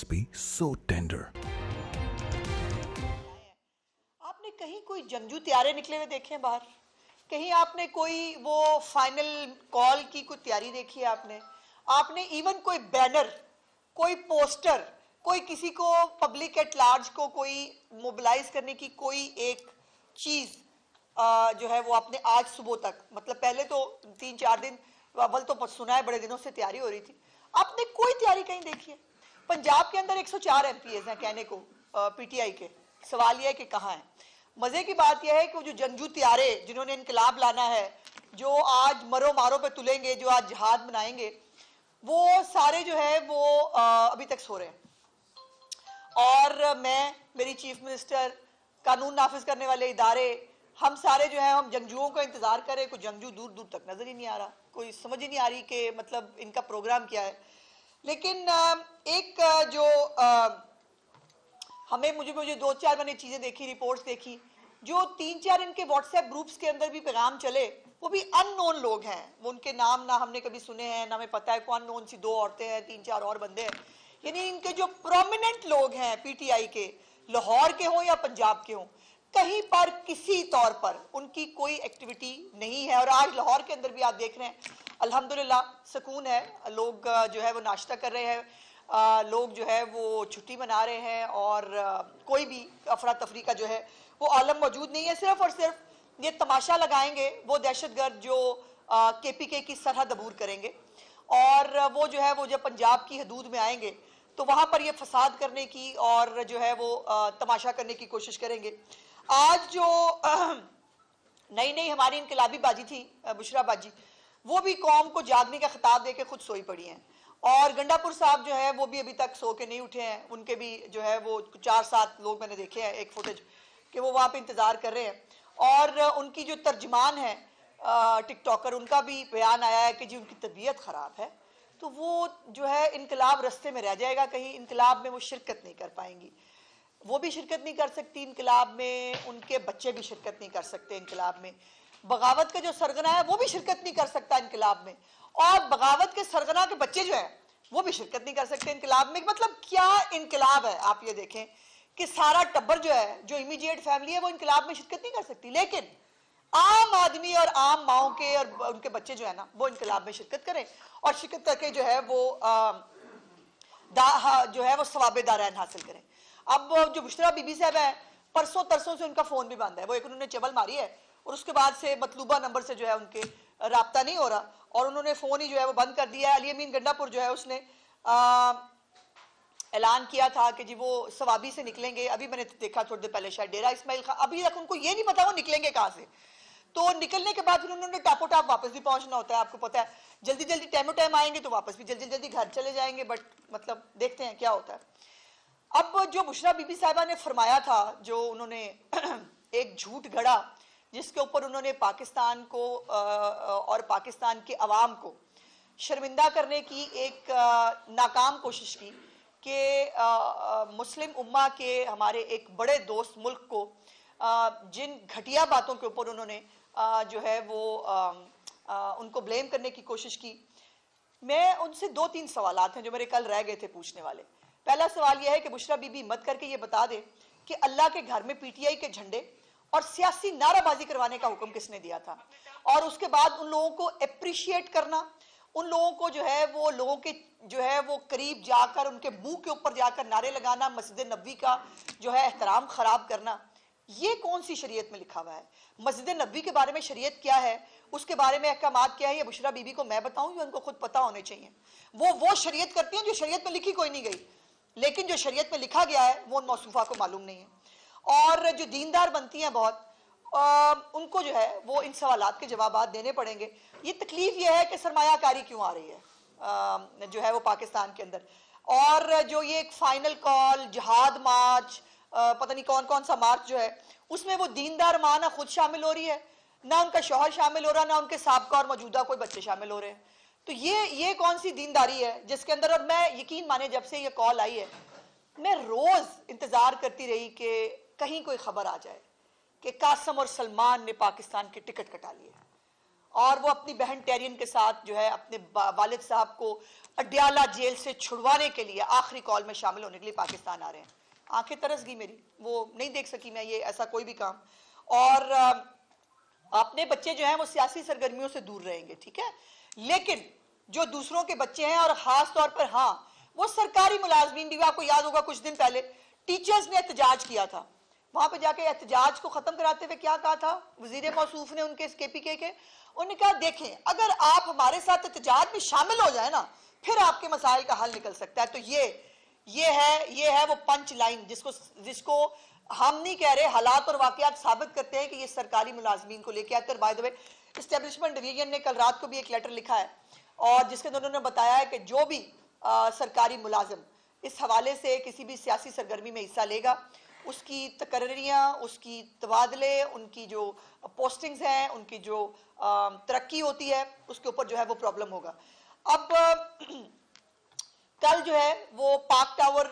be so tender. आपने कहीं कोई जंगजू तैयारे निकले हुए देखे हैं बाहर? कहीं आपने कोई वो फाइनल कॉल की कोई तैयारी देखी है? आपने इवन कोई बैनर, कोई पोस्टर, कोई किसी को पब्लिक एट लार्ज को कोई मोबिलाइज करने की कोई एक चीज जो है वो आपने आज सुबह तक, मतलब पहले तो 3-4 दिन अव्वल तो सुना है बड़े दिनों से तैयारी हो रही थी, आपने कोई तैयारी कहीं देखी है? पंजाब के अंदर 104 एमपीएस हैं कहने को पीटीआई के, सवाल यह है कि कहाँ हैं? मजे की बात यह है कि वो जो जंगजू त्यारे जिन्होंने इनकलाब लाना है, जो आज मरो मारो पे तुलेंगे, जो आज जिहाद बनाएंगे, वो सारे जो है वो अभी तक सो रहे हैं। और मैं, मेरी चीफ मिनिस्टर, कानून नाफिज करने वाले इदारे, हम सारे जो है हम जंगजुओं का इंतजार कर रहे हैं। कोई जंगजू दूर दूर तक नजर ही नहीं आ रहा, कोई समझ ही नहीं आ रही कि मतलब इनका प्रोग्राम क्या है। लेकिन एक जो मुझे 2-4 मैंने चीजें देखी, रिपोर्ट्स देखी, जो 3-4 इनके व्हाट्सएप ग्रुप्स के अंदर भी पैगाम चले, वो भी अननोन लोग हैं, वो उनके नाम ना हमने कभी सुने हैं ना हमें पता है, को अननोन सी 2 औरतें हैं, 3-4 और बंदे हैं। यानी इनके जो प्रोमिनेंट लोग हैं पीटीआई के, लाहौर के हों या पंजाब के हों, कहीं पर किसी तौर पर उनकी कोई एक्टिविटी नहीं है। और आज लाहौर के अंदर भी आप देख रहे हैं अल्हम्दुलिल्लाह सुकून है, लोग जो है वो नाश्ता कर रहे हैं, लोग जो है वो छुट्टी मना रहे हैं, और कोई भी अफरा तफरी का जो है वो आलम मौजूद नहीं है। सिर्फ और सिर्फ ये तमाशा लगाएंगे वो दहशतगर्द जो केपीके की सरहद अबूर करेंगे, और वो जो है वो जब पंजाब की हदूद में आएंगे तो वहां पर ये फसाद करने की और जो है वो तमाशा करने की कोशिश करेंगे। आज जो नई नई हमारी इनकलाबी बाजी थी बुशरा बाजी, वो भी कौम को जागने का खिताब देके खुद सोई पड़ी हैं। और गंडापुर साहब जो है वो भी अभी तक सो के नहीं उठे हैं, उनके भी जो है वो 4-7 लोग मैंने देखे हैं एक फुटेज कि वो वहाँ पे इंतजार कर रहे हैं। और उनकी जो तर्जमान है टिकटॉकर, उनका भी बयान आया है कि जी उनकी तबीयत खराब है, तो वो जो है इनकलाब रस्ते में रह जाएगा, कहीं इनकलाब में वो शिरकत नहीं कर पाएंगी। वो भी शिरकत नहीं कर सकती इनकलाब में, उनके बच्चे भी शिरकत नहीं कर सकते इनकलाब में, बगावत का जो सरगना है वो भी शिरकत नहीं कर सकता इनकलाब में, और बगावत के सरगना के बच्चे जो है वो भी शिरकत नहीं कर सकते इनकलाब में। मतलब क्या इनकलाब है? आप ये देखें कि सारा टब्बर जो है, जो इमीडिएट फैमिली है, वो इनकलाब में शिरकत नहीं कर सकती, लेकिन आम आदमी और आम माओ के और उनके बच्चे जो है ना वो इनकलाब में शिरकत करें, और शिरकत करके जो है वो जो है वो सवाबे दारैन हासिल करें। अब जो बुशरा बीबी साहब है, परसों तरसों से उनका फोन भी बंद है, वो एक उन्होंने चबल मारी है और उसके बाद से मतलूबा नंबर से जो है उनके राब्ता नहीं हो रहा, और उन्होंने फोन ही जो है वो बंद कर दिया है। अली अमीन गंडापुर जो है उसने ऐलान किया था कि जी वो सवाबी से निकलेंगे, अभी मैंने देखा थोड़ी देर पहले शायद डेरा इस्माइल खां, अभी तक उनको ये नहीं पता वो निकलेंगे कहाँ से। तो निकलने के बाद फिर उन्होंने टापो टाप वापस भी पहुंचना होता है, आपको पता है, जल्दी जल्दी टाइमो टाइम आएंगे तो वापस भी जल्दी जल्दी घर चले जाएंगे, बट मतलब देखते हैं क्या होता है। अब जो बुशरा बीबी साहिबा ने फरमाया था, जो उन्होंने एक झूठ गढ़ा जिसके ऊपर उन्होंने पाकिस्तान को और पाकिस्तान के अवाम को शर्मिंदा करने की एक नाकाम कोशिश की कि मुस्लिम उम्मा के हमारे एक बड़े दोस्त मुल्क को जिन घटिया बातों के ऊपर उन्होंने जो है वो उनको ब्लेम करने की कोशिश की। मैं उनसे 2-3 सवालात हैं जो मेरे कल रह गए थे पूछने वाले। पहला सवाल यह है कि बुशरा बीबी मत करके ये बता दे कि अल्लाह के घर में पीटीआई के झंडे और सियासी नाराबाजी करवाने का हुक्म किसने दिया था, और उसके बाद उन लोगों को अप्रिशिएट करना, उन लोगों को जो है वो लोगों के जो है वो करीब जाकर उनके मुंह के ऊपर जाकर नारे लगाना, मस्जिद नबी का जो है एहतराम खराब करना, ये कौन सी शरीयत में लिखा हुआ है? मस्जिद नबी के बारे में शरीयत क्या है, उसके बारे में अहकामात क्या है, ये बुशरा बीबी को मैं बताऊं या उनको खुद पता होने चाहिए? वो शरीयत करती हैं जो शरीयत में लिखी कोई नहीं गई, लेकिन जो शरीयत में लिखा गया है वो उन मौसूफा को मालूम नहीं है। और जो दीनदार बनती हैं बहुत, उनको जो है वो इन सवालात के जवाब देने पड़ेंगे। ये तकलीफ ये है कि सरमायाकारी क्यों आ रही है जो है वो पाकिस्तान के अंदर, और जो ये एक फाइनल कॉल जिहाद मार्च, पता नहीं कौन कौन सा मार्च जो है, उसमें वो दीनदार माँ ना खुद शामिल हो रही है, ना उनका शौहर शामिल हो रहा, ना उनके साबका और मौजूदा कोई बच्चे शामिल हो रहे हैं। तो ये कौन सी दीनदारी है जिसके अंदर, और मैं यकीन माने जब से ये कॉल आई है मैं रोज इंतजार करती रही कि कहीं कोई खबर आ जाए कि कासम और सलमान ने पाकिस्तान के टिकट कटा लिए, और वो अपनी बहन टेरियन के साथ जो है अपने वालिद साहब को अडयाला जेल से छुड़वाने के लिए आखिरी कॉल में शामिल होने के लिए पाकिस्तान आ रहे हैं। आंखें तरस गई मेरी, वो नहीं देख सकी मैं ये ऐसा कोई भी काम। और अपने बच्चे जो हैं वो सियासी सरगर्मियों से दूर रहेंगे, ठीक है, लेकिन जो दूसरों के बच्चे हैं और खास तौर पर हाँ वो सरकारी मुलाजमीन भी, आपको याद होगा कुछ दिन पहले टीचर्स ने एहतजाज किया था, वहां पे जाके एहतजाज को खत्म कराते हुए क्या कहा था वजीर मौसूफ ने उनके KPK के, उन्होंने कहा देखें अगर आप हमारे साथ एहतजाज में शामिल हो जाए ना फिर आपके मसाइल का हल निकल सकता है। तो ये है वो पंच लाइन जिसको हम नहीं कह रहे, हालात और वाकयात साबित करते हैं कि ये सरकारी मुलाजमीन को लेकर आकर। By the way establishment division ने कल रात को भी एक लेटर लिखा है और जिसके अंदर उन्होंने बताया है कि जो भी सरकारी मुलाजिम इस हवाले से किसी भी सियासी सरगर्मी में हिस्सा लेगा उसकी तकर्रियाँ, उसकी तबादले, उनकी जो पोस्टिंग्स हैं, उनकी जो तरक्की होती है उसके ऊपर जो है वो प्रॉब्लम होगा। अब कल जो है वो पार्क टावर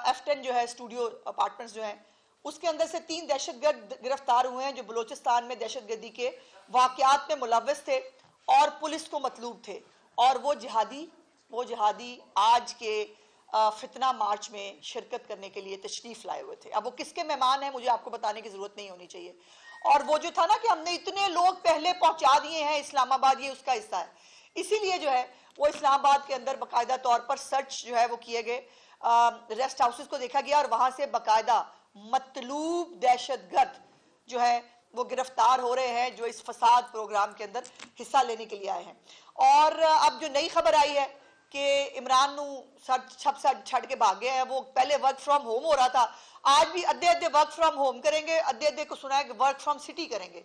F10 जो है स्टूडियो अपार्टमेंट्स जो हैं उसके अंदर से 3 दहशतगर्द गिरफ्तार हुए हैं जो बलूचिस्तान में दहशतगर्दी के वाकयात में मुलव्वस थे और पुलिस को मतलूब थे। और वो जिहादी आज के फितना मार्च में शिरकत करने के लिए तशरीफ लाए हुए थे। अब वो किसके मेहमान हैं मुझे आपको बताने की जरूरत नहीं होनी चाहिए। और वो जो था ना कि हमने इतने लोग पहले पहुंचा दिए हैं इस्लामाबाद, ये उसका हिस्सा है। इसीलिए जो है वो इस्लामाबाद के अंदर बाकायदा तौर पर सर्च जो है वो किए गए, रेस्ट हाउसेस को देखा गया और वहां से बाकायदा मतलूब दहशतगर्द जो है वो गिरफ्तार हो रहे हैं जो इस फसाद प्रोग्राम के अंदर हिस्सा लेने के लिए आए हैं। और अब जो नई खबर आई है कि इमरान छड़ के भाग गए हैं, वो पहले वर्क फ्रॉम होम हो रहा था, आज भी अद्धे वर्क फ्रॉम होम करेंगे, अद्धे को सुना है कि वर्क फ्रॉम सिटी करेंगे।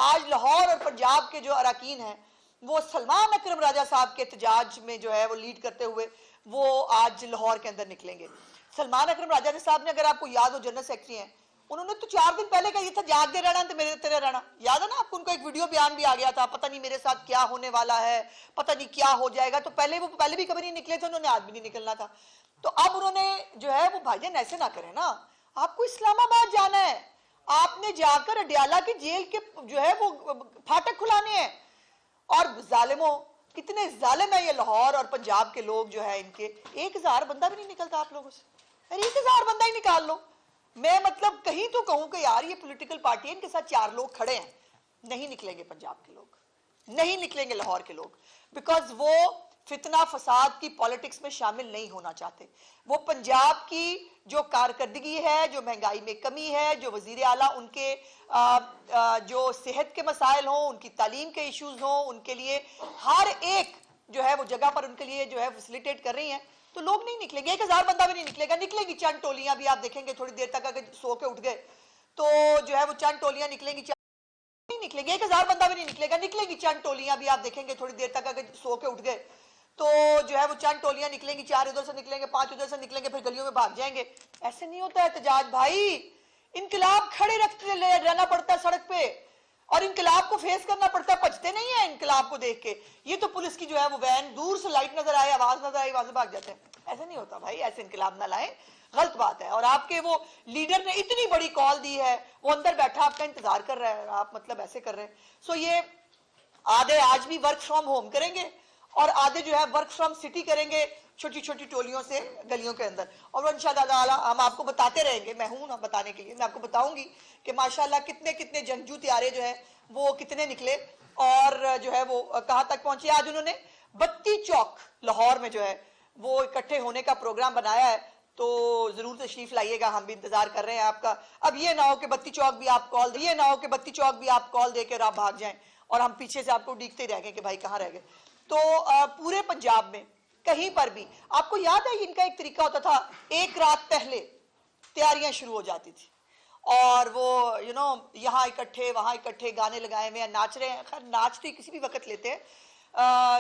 आज लाहौर और पंजाब के जो अरकान हैं वो सलमान अकरम राजा साहब के एहतजाज में जो है वो लीड करते हुए वो आज लाहौर के अंदर निकलेंगे। सलमान अकरम राजा साहब ने, अगर आपको याद हो, जनरल सेक्रेटरी हैं, उन्होंने तो 4 दिन पहले कहा था जागते रहना तो मेरे तेरे रहना, याद है ना आपको? उनको एक वीडियो बयान भी आ गया था, पता नहीं मेरे साथ क्या होने वाला है, पता नहीं क्या हो जाएगा। तो पहले भी कभी नहीं निकले थे, उन्होंने आज भी नहीं निकलना था। तो अब उन्होंने जो है वो भाईजान ऐसे ना करें ना, आपको इस्लामाबाद जाना है, आपने जाकर अडयाला की जेल के जो है वो फाटक खुलाने हैं। और जालिमों, कितने जालिम है ये लाहौर और पंजाब के लोग जो है, इनके 1000 बंदा भी नहीं निकलता आप लोगों से, अरे 1000 बंदा ही निकाल लो। मैं मतलब कहीं तो कहूं कि यार ये पॉलिटिकल पार्टी है, इनके साथ 4 लोग खड़े हैं, नहीं निकलेंगे पंजाब के लोग, नहीं निकलेंगे लाहौर के लोग, बिकॉज वो फितना फसाद की पॉलिटिक्स में शामिल नहीं होना चाहते। वो पंजाब की जो कारकर्दगी है, जो महंगाई में कमी है, जो वजीर आला उनके जो सेहत के मसाइल हों, उनकी तालीम के इश्यूज हों, उनके लिए हर एक जो है वो जगह पर उनके लिए जो है फैसिलिटेट कर रही हैं, तो लोग नहीं निकलेंगे। 1000 बंदा भी नहीं निकलेगा, निकलेंगी चंद टोलियां भी, आप देखेंगे थोड़ी देर तक अगर सो के उठ गए तो जो है वो चंद टोलियां निकलेंगी, नहीं निकलेंगे। 1000 बंदा भी नहीं निकलेगा, निकलेंगी चंद टोलियां भी, आप देखेंगे थोड़ी देर तक अगर सो के उठ गए तो जो है वो चंद टोलियां निकलेंगी, 4 इधर से निकलेंगे, 5 उधर से निकलेंगे, फिर गलियों में भाग जाएंगे। ऐसे नहीं होता एहतजाज भाई, इनकलाब खड़े रखते रहना पड़ता है सड़क पे और इनकलाब को फेस करना पड़ता है, बचते नहीं है इनकलाब को देख के। ये तो पुलिस की जो है वो वैन दूर से लाइट नजर आए, आवाज नजर आई, वहां से भाग जाते हैं। ऐसे नहीं होता भाई, ऐसे इनकलाब ना लाएं, गलत बात है। और आपके वो लीडर ने इतनी बड़ी कॉल दी है, वो अंदर बैठा आपका इंतजार कर रहा है, आप मतलब ऐसे कर रहे हैं। सो ये आधे आज भी वर्क फ्रॉम होम करेंगे और आधे जो है वर्क फ्रॉम सिटी करेंगे, छोटी छोटी टोलियों से गलियों के अंदर। और इंशाअल्लाह हम आपको बताते रहेंगे, मैं हूं ना बताने के लिए, मैं आपको बताऊंगी कि माशाल्लाह कितने कितने जंगजू त्यारे जो है वो कितने निकले और जो है वो कहां तक पहुंचे। आज उन्होंने बत्ती चौक लाहौर में जो है वो इकट्ठे होने का प्रोग्राम बनाया है, तो जरूर तशरीफ लाइएगा, हम भी इंतजार कर रहे हैं आपका। अब ये ना हो कि बत्ती चौक भी आप कॉल देकर आप भाग जाएं और हम पीछे से आपको उड़ीकते रह गए कि भाई कहाँ रह गए। तो पूरे पंजाब में कहीं पर भी, आपको याद है इनका एक तरीका होता था, एक रात पहले तैयारियां शुरू हो जाती थी और वो यहाँ इकट्ठे वहां इकट्ठे, गाने लगाए हुए हैं, नाच रहे हैं। खैर नाचते किसी भी वक्त लेते हैं,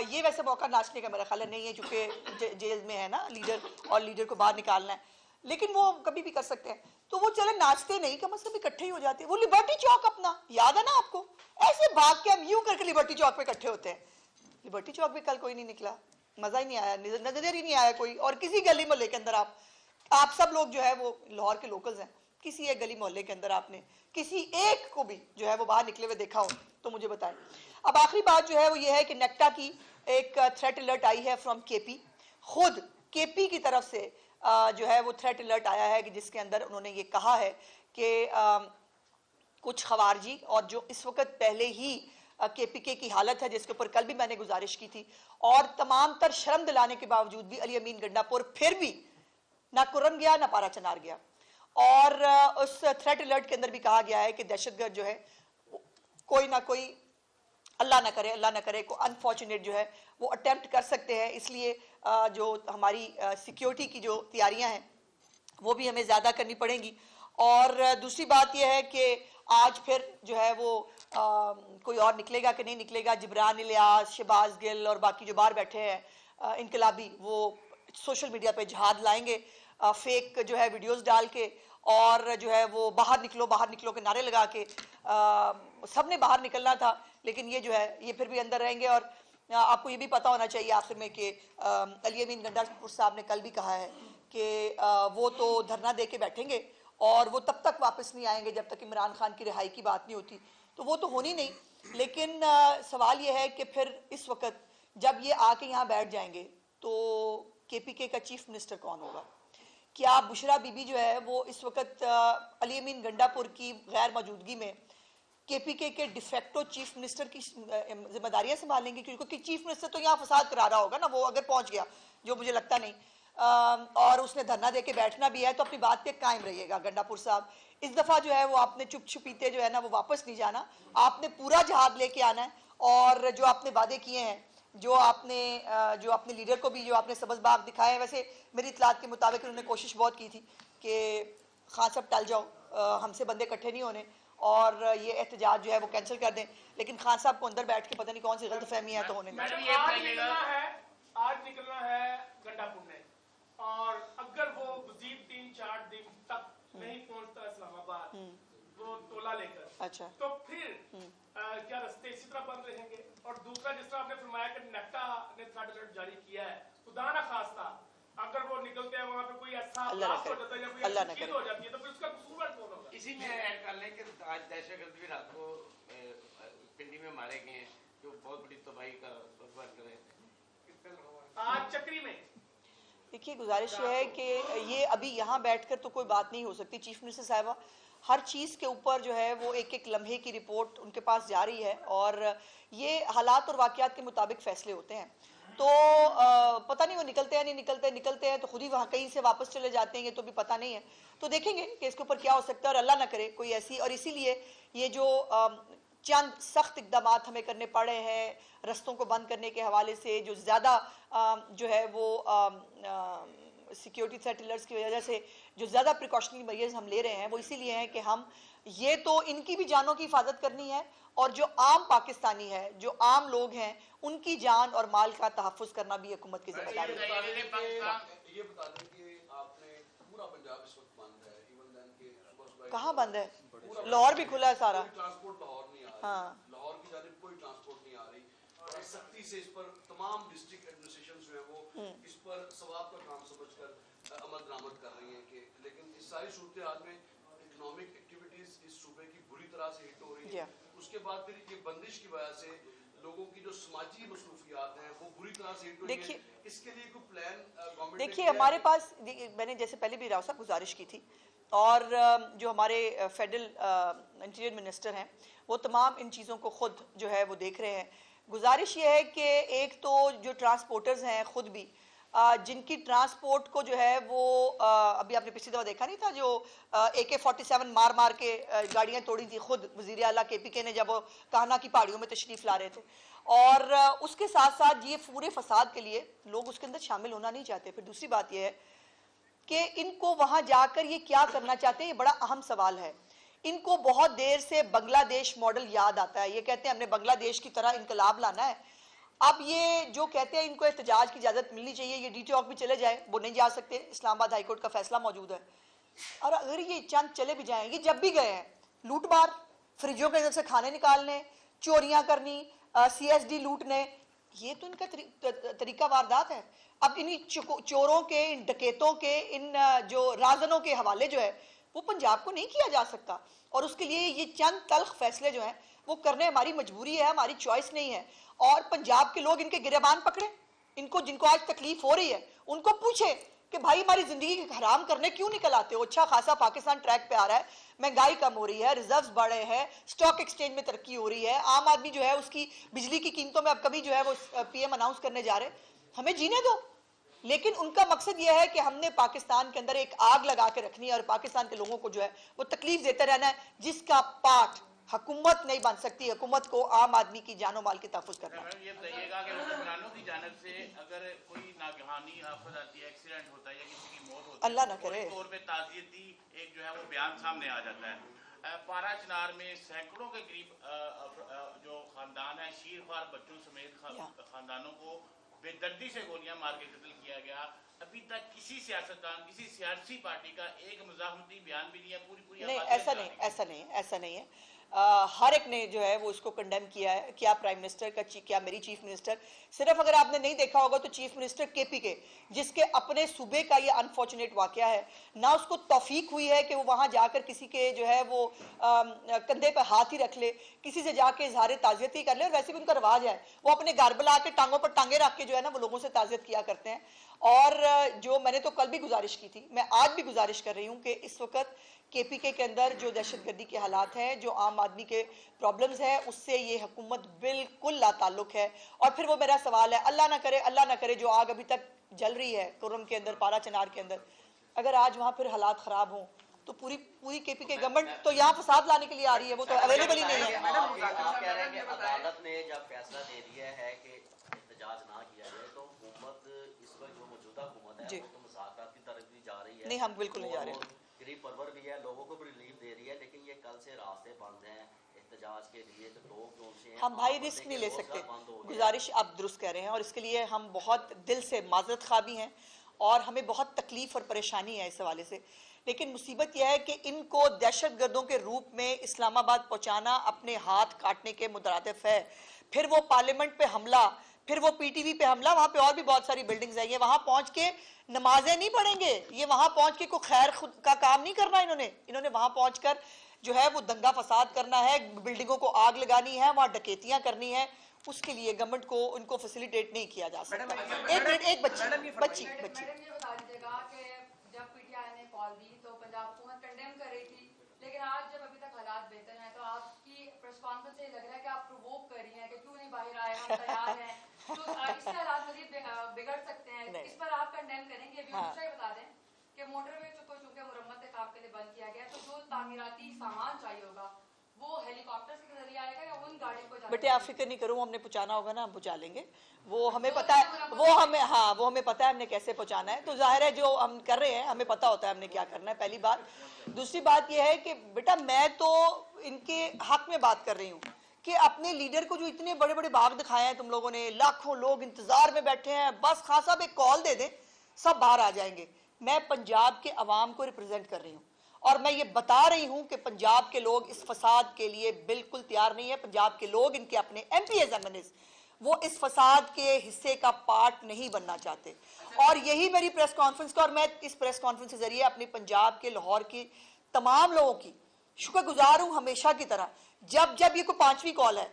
ये वैसे मौका नाचने का मेरा ख्याल नहीं है क्योंकि जेल में है ना लीडर और लीडर को बाहर निकालना है, लेकिन वो कभी भी कर सकते हैं। तो वो चले नाचते नहीं, कम से कम इकट्ठे ही हो जाते हैं। वो लिबर्टी चौक अपना याद है ना आपको, ऐसे भाग के हम यूं करके लिबर्टी चौक पे इकट्ठे होते हैं। लिबर्टी चौक भी कल कोई नहीं निकला, मजा ही नहीं आया, नजर ही नहीं आया कोई। और किसी गली मोहल्ले के अंदर आप सब लोग जो है वो लाहौर के लोकल्स हैं, किसी एक गली मोहल्ले के अंदर आपने किसी एक को भी जो है वो बाहर निकले हुए देखा हो तो मुझे बताएं। अब आखिरी बात जो है वो ये है कि नेक्टा की एक थ्रेट अलर्ट आई है फ्रॉम केपी, खुद केपी की तरफ से जो है वो थ्रेट अलर्ट आया है कि जिसके अंदर उन्होंने ये कहा है कि कुछ खवारजी और जो इस वक्त पहले ही केपीके की हालत है, जिसके ऊपर कल भी मैंने गुजारिश की थी, और तमाम तर शर्म दिलाने के बावजूद भी अली अमीन गंडापुर फिर भी ना कुर्रन गया ना पारा चनार गया। और उस थ्रेट अलर्ट के अंदर भी कहा गया है कि दहशतगर्द जो है कोई ना कोई, अल्लाह ना करे को अनफॉर्चुनेट जो है वो अटेम्प्ट कर सकते हैं। इसलिए जो हमारी सिक्योरिटी की जो तैयारियां हैं वो भी हमें ज़्यादा करनी पड़ेंगी। और दूसरी बात यह है कि आज फिर जो है वो कोई और निकलेगा कि नहीं निकलेगा, जिब्रान इलियास, शहबाज गिल और बाकी जो बाहर बैठे हैं इनकलाबी, वो सोशल मीडिया पे जहाद लाएंगे फेक जो है वीडियोस डाल के, और जो है वो बाहर निकलो के नारे लगा के। सब ने बाहर निकलना था, लेकिन ये जो है ये फिर भी अंदर रहेंगे। और आपको ये भी पता होना चाहिए आखिर में कि अली अमीन गंडापुर साहब ने कल भी कहा है कि वो तो धरना दे के बैठेंगे और वो तब तक वापस नहीं आएंगे जब तक इमरान खान की रिहाई की बात नहीं होती। तो वो तो होनी नहीं, लेकिन सवाल ये है कि फिर इस वक्त जब ये आके यहाँ बैठ जाएंगे तो केपीके का चीफ मिनिस्टर कौन होगा? क्या बुशरा बीबी जो है वो इस वक्त अली अमीन गंडापुर की गैर मौजूदगी में केपीके के डिफेक्टो चीफ मिनिस्टर की जिम्मेदारियां संभालेंगे? क्योंकि चीफ मिनिस्टर तो यहाँ फसाद करा रहा होगा ना, वो अगर पहुंच गया, जो मुझे लगता नहीं, और उसने धरना दे के बैठना भी है, तो अपनी बात पे कायम रहिएगा गंडापुर साहब। इस दफा जो है वो आपने चुप छुपीते जो है ना वो वापस नहीं जाना, आपने पूरा जहाद लेके आना है। और जो आपने वादे किए हैं, जो आपने लीडर को भी जो आपने सबज बाग दिखाया है, वैसे मेरी इतलात के मुताबिक उन्होंने कोशिश बहुत की थी कि खान साहब टल जाओ, हमसे बंदे इकट्ठे नहीं होने और ये एहतजाज जो है वो कैंसिल कर दें, लेकिन खान साहब को अंदर बैठ के पता नहीं कौन सी गलतफहमी है तो होने नहीं। आज निकलना है गंडापुर ने, और अगर वो मजीद 3-4 दिन तक नहीं पहुंचता इस्लामाबाद वो तोला लेकर, अच्छा, तो फिर क्या रास्ते इसी तरह बंद रहेंगे? और दूसरा, जिस तरह आपने फरमाया कि नेक्टा ने थ्रेट अलर्ट जारी किया है, खुदा ना खास्ता अगर वो निकलते हैं वहां पे कोई ऐसा ब्लास्ट हो जाता है या कोई ऐसी चीज हो जाती है तो फिर उसका कसूर कौन होगा? इसी में ऐड कर लें कि आज दहशतगर्द भी रात को पिंडी में मारे गए हैं, जो बहुत बड़ी तबाही का सबब कर रहे थे आज चक्री में। देखिए, गुजारिश है कि ये अभी यहाँ बैठकर तो कोई बात नहीं हो सकती। चीफ मिनिस्टर साहिबा हर चीज़ के ऊपर जो है वो एक एक लम्हे की रिपोर्ट उनके पास जा रही है और ये हालात और वाक़यात के मुताबिक फ़ैसले होते हैं। तो पता नहीं वो निकलते हैं नहीं निकलते हैं तो खुद ही वहाँ कहीं से वापस चले जाते हैं, ये तो भी पता नहीं है। तो देखेंगे कि इसके ऊपर क्या हो सकता है और अल्लाह ना करे कोई ऐसी, और इसीलिए ये जो चंद सख्त इकदाम हमें करने पड़े हैं रस्तों को बंद करने के हवाले से, जो ज़्यादा जो है वो सिक्योरिटी सेटलर्स की वजह से जो ज़्यादा प्रिकॉशनरी मेजर्स हम ले रहे हैं वो इसीलिए हैं कि हम ये तो इनकी भी जानों की हिफाजत करनी है और जो आम पाकिस्तानी है, जो आम लोग हैं, उनकी जान और माल का तहफ़्फ़ुज़ करना भी हुकूमत की जिम्मेदारी है। ये बता दें कि आपने पूरा पंजाब इस वक्त बंद है, इवन देन के कहाँ बंद है? लाहौर भी खुला है सारा। ट्रांसपोर्ट लाहौर नहीं आ रही, हाँ, लाहौर की जानिब कोई ट्रांसपोर्ट नहीं आ रही और सख्ती से इस पर तमाम डिस्ट्रिक्ट एडमिनिस्ट्रेशन जो है वो इस पर सवाब का काम समझकर अमल दरामद कर रही हैं कि, लेकिन इस सारी सूरत हाल में इकोनॉमिक एक्टिविटीज इस सूबे की बुरी तरह से हिट हो रही है। उसके बाद फिर ये बंदिश की वजह से लोगों की जो समाजी मसरूफियात हैं वो बुरी तरह से हिट हो रही है। इसके लिए कोई प्लान गवर्नमेंट ने देखिए हमारे पास, मैंने जैसे पहले भी राव साहब गुजारिश की थी और जो हमारे फेडरल इंटीरियर मिनिस्टर हैं वो तमाम इन चीज़ों को खुद जो है वो देख रहे हैं। गुजारिश ये है कि एक तो जो ट्रांसपोर्टर्स हैं खुद भी जिनकी ट्रांसपोर्ट को जो है वो अभी आपने पिछली दफ़ा देखा नहीं था जो AK-47 मार के गाड़ियाँ तोड़ी थी खुद वज़ीर आला KPK ने जब वो कान्हा की पहाड़ियों में तशरीफ़ ला रहे थे, और उसके साथ साथ ये पूरे फसाद के लिए लोग उसके अंदर शामिल होना नहीं चाहते। फिर दूसरी बात यह है कि इनको वहाँ जाकर ये क्या करना चाहते हैं, ये बड़ा अहम सवाल है। इनको बहुत देर से बांग्लादेश मॉडल याद आता है, ये कहते हैं हमने बांग्लादेश की तरह इनकलाब लाना है। अब ये जो कहते हैं इनको एहतजाज की इजाज़त मिलनी चाहिए, ये डी चौक भी चले जाए, वो नहीं जा सकते, इस्लामाबाद हाईकोर्ट का फैसला मौजूद है। और अगर ये चंद चले भी जाएंगे, जब भी गए हैं लूट मार, फ्रिजों के अंदर से खाने निकालने, चोरियां करनी, CSD लूटने, ये तो इनका तरीका वारदात है। अब इन्हीं चोरों के, इन डकैतों के, इन जो राजनों के हवाले जो है वो पंजाब को नहीं किया जा सकता। और उसके लिए ये चंद तल्ख फैसले जो हैं वो करने हमारी मजबूरी है, हमारी चॉइस नहीं है। और पंजाब के लोग इनके गिरेबान पकड़े, इनको जिनको आज तकलीफ हो रही है उनको पूछे कि भाई हमारी जिंदगी हराम करने क्यों निकल आते हो। अच्छा खासा पाकिस्तान ट्रैक पे आ रहा है, महंगाई कम हो रही है, रिजर्व्स बढ़े हैं, स्टॉक एक्सचेंज में तरक्की हो रही है, आम आदमी जो है उसकी बिजली की कीमतों में अब कभी जो है वो पीएम अनाउंस करने जा रहे, हमें जीने दो। लेकिन उनका मकसद यह है कि हमने पाकिस्तान के अंदर एक आग लगा के रखनी है और पाकिस्तान के लोगों को जो है वो तकलीफ देते रहना है, जिसका पार्ट हुकूमत नहीं बन सकती। हुकूमत को आम आदमी की जानो माल की तहफ़्फ़ुज़ करना है। ये बताइएगा कि हुक्मरानों की जानिब से अगर कोई नागहानी आफत आती है, एक्सीडेंट होता है या किसी की मौत होती है, अल्लाह ना करे, तौर पे ताज़ियती एक जो है वो बयान सामने आ जाता है। पारा चिनार में सैकड़ों के करीब जो खानदान है, शीर ख्वार बच्चों समेत खानदानों को बेदर्दी से गोलियां मार के कत्ल किया गया। अभी तक किसी सियासतदान, किसी सियासी पार्टी का एक मुज़ाहमती बयान भी नहीं है। पूरी नहीं, ऐसा नहीं है। हर एक ने जो है वो इसको कंडेम किया है। क्या प्राइम मिनिस्टर का, क्या मेरी चीफ मिनिस्टर, सिर्फ अगर आपने नहीं देखा होगा तो चीफ मिनिस्टर केपी के, जिसके अपने सूबे का ये अनफॉर्चुनेट वाकया है, ना उसको तौफीक हुई है कि वो वहां जाकर किसी के जो है वो कंधे पे हाथ ही रख ले, किसी से जाके इजहार ताज़ियत ही कर ले। और वैसे भी उनका रवाज है, वो अपने घर बुला के टांगों पर टांगे रख के जो है ना वो लोगों से ताज़ियत किया करते हैं। और जो मैंने तो कल भी गुजारिश की थी, मैं आज भी गुजारिश कर रही हूँ कि इस वक्त केपीके के अंदर जो दहशतगर्दी के हालात हैं, जो आम आदमी के प्रॉब्लम्स हैं, उससे ये हुकूमत बिल्कुल लाताल्लुक है। और फिर वो मेरा सवाल है, अल्लाह ना करे जो आग अभी तक जल रही है कुर्रम के अंदर, पारा चिनार के अंदर, अगर आज वहाँ फिर हालात खराब हों तो पूरी केपीके गवर्नमेंट तो यहाँ फसाद लाने के लिए आ रही है, वो तो अवेलेबल ही नहीं है। अदालत ने जब फैसला दे दिया है कि एहतजाज ना किया जाए तो हुकूमत इस वक्त जो मौजूदा हुकूमत है वो तो मुज़ाकरात की तरफ भी जा रही है। नहीं, हम बिल्कुल नहीं जा रहे। गरीब परवर भी है, लोगों को भी रिलीफ दे रही है, लेकिन ये कल से रास्ते बंद हैं एहतजाज के लिए। तो लोग जो उनसे हम भाई रिस्क नहीं ले सकते। गुजारिश आप दुरुस्त कह रहे हैं और इसके लिए हम बहुत दिल से माजरत खा भी हैं और हमें बहुत तकलीफ और परेशानी है इस हवाले से। लेकिन मुसीबत यह है कि इनको दहशतगर्दों के रूप में इस्लामाबाद पहुंचाना अपने हाथ काटने के मुतरादिफ है। फिर वो पार्लियामेंट पे हमला, फिर वो पीटीवी पे हमला, वहां पे और भी बहुत सारी बिल्डिंग्स हैं। ये वहां पहुंच के नमाजें नहीं पढ़ेंगे, ये वहां पहुंच के कोई खैर खुद का काम नहीं करना। इन्होंने वहां पहुंचकर जो है वो दंगा फसाद करना है, बिल्डिंगों को आग लगानी है, वहां डकैतियां करनी है। उसके लिए गवर्नमेंट को उनको फैसिलिटेट नहीं किया जा सकता। एक बच्ची जब पीटीआई ने कॉल दी तो पंजाब हुकूमत कंडेम कर रही थी, लेकिन आज जब अभी तक हालात बेहतर हैं तो आपकी प्रेस कॉन्फ्रेंस से लग रहा है कि आप प्रोवोक कर रही हैं कि क्यों नहीं बाहर आए, हम तैयार हैं, तो इससे हालात मजीद बिगड़ सकते हैं। इस पर आप कंडेम करेंगे? दूसरा बता दें कि मोटरवे को चूंकि मुरम्मत के काम के लिए बंद किया गया, तो जो तामीराती सामान चाहिए होगा वो हेलीकॉप्टर के जरिए आएगा या उन गाड़ियों को? बेटे आप फिक्र नहीं करो, हमने पहुंचाना होगा ना, हम पहुंचा लेंगे। वो हमें पता है, वो हमें पता है हमने कैसे पहुंचाना है। तो जाहिर है जो हम कर रहे हैं हमें पता होता है हमने क्या करना है, पहली बात। दूसरी बात यह है कि बेटा मैं तो इनके हक में बात कर रही हूँ कि अपने लीडर को जो इतने बड़े बड़े भाग दिखाए हैं तुम लोगों ने, लाखों लोग इंतजार में बैठे हैं, बस खान साहब एक कॉल दे दें सब बाहर आ जाएंगे। मैं पंजाब के अवाम को रिप्रेजेंट कर रही हूँ और मैं ये बता रही हूं कि पंजाब के लोग इस फसाद के लिए बिल्कुल तैयार नहीं है। पंजाब के लोग, इनके अपने एमपीएस एमएनएस, वो इस फसाद के हिस्से का पार्ट नहीं बनना चाहते। और यही मेरी प्रेस कॉन्फ्रेंस का, और मैं इस प्रेस कॉन्फ्रेंस के जरिए अपनी पंजाब के, लाहौर की तमाम लोगों की शुक्रगुजार हूं हमेशा की तरह। जब जब ये कोई 5वीं कॉल है,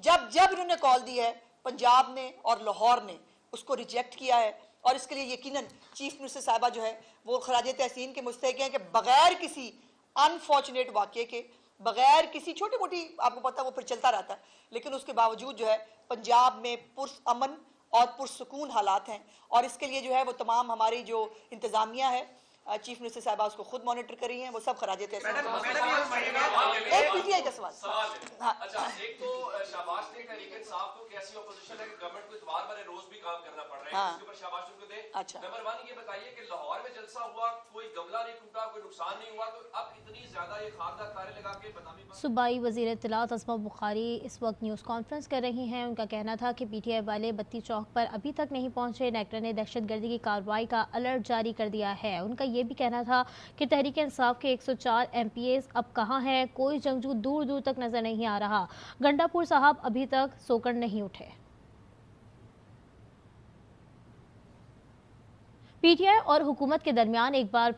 जब जब इन्होंने कॉल दी है, पंजाब ने और लाहौर ने उसको रिजेक्ट किया है। और इसके लिए यकीनन चीफ मिनिस्टर साहिबा जो है वो खराज तहसीन के मुस्तहिक हैं कि बगैर किसी अनफॉर्चुनेट वाक़े के, बगैर किसी छोटी मोटी, आपको पता है वो फिर चलता रहता है, लेकिन उसके बावजूद जो है पंजाब में पुरअमन और पुरसुकून हालात हैं। और इसके लिए जो है वो तमाम हमारी जो इंतज़ामिया है, चीफ मिनिस्टर साहबा उसको खुद मॉनिटर कर रही हैं, वो सब खराज तहसीन। एक पीटीआई का सवाल। अच्छा, एक तो शाबाश ने कहा, लेकिन साहब को कैसी ऑपोजिशन है कि गवर्नमेंट को इतवार भरे रोज भी काम करना पड़ रहा है, इसके ऊपर शाबाश उनको दे। अच्छा, नंबर 1 ये बताइए कि लाहौर में जलसा हुआ, कोई गमला नहीं टूटा, कोई नुकसान नहीं हुआ, तो अब इतनी ज्यादा ये खारदार तारे लगा के बदनामी। सूबाई वज़ीर इत्तलात अस्मा बुखारी इस वक्त न्यूज़ कॉन्फ्रेंस कर रही हैं। उनका कहना था कि पीटीआई वाले बत्ती चौक पर अभी तक नहीं पहुंचे। नेक्टर ने दहशतगर्दी की कार्रवाई का अलर्ट जारी कर दिया है। उनका ये भी कहना था कि तहरीक इंसाफ के 104 एमपीएस अब कहाँ हैं, कोई जंगजू दूर दूर तक नजर नहीं आ रहा। गंडापुर साहब अभी तक सोकर नहीं उठे। पीटीआई और हुकूमत के दरमियान एक बार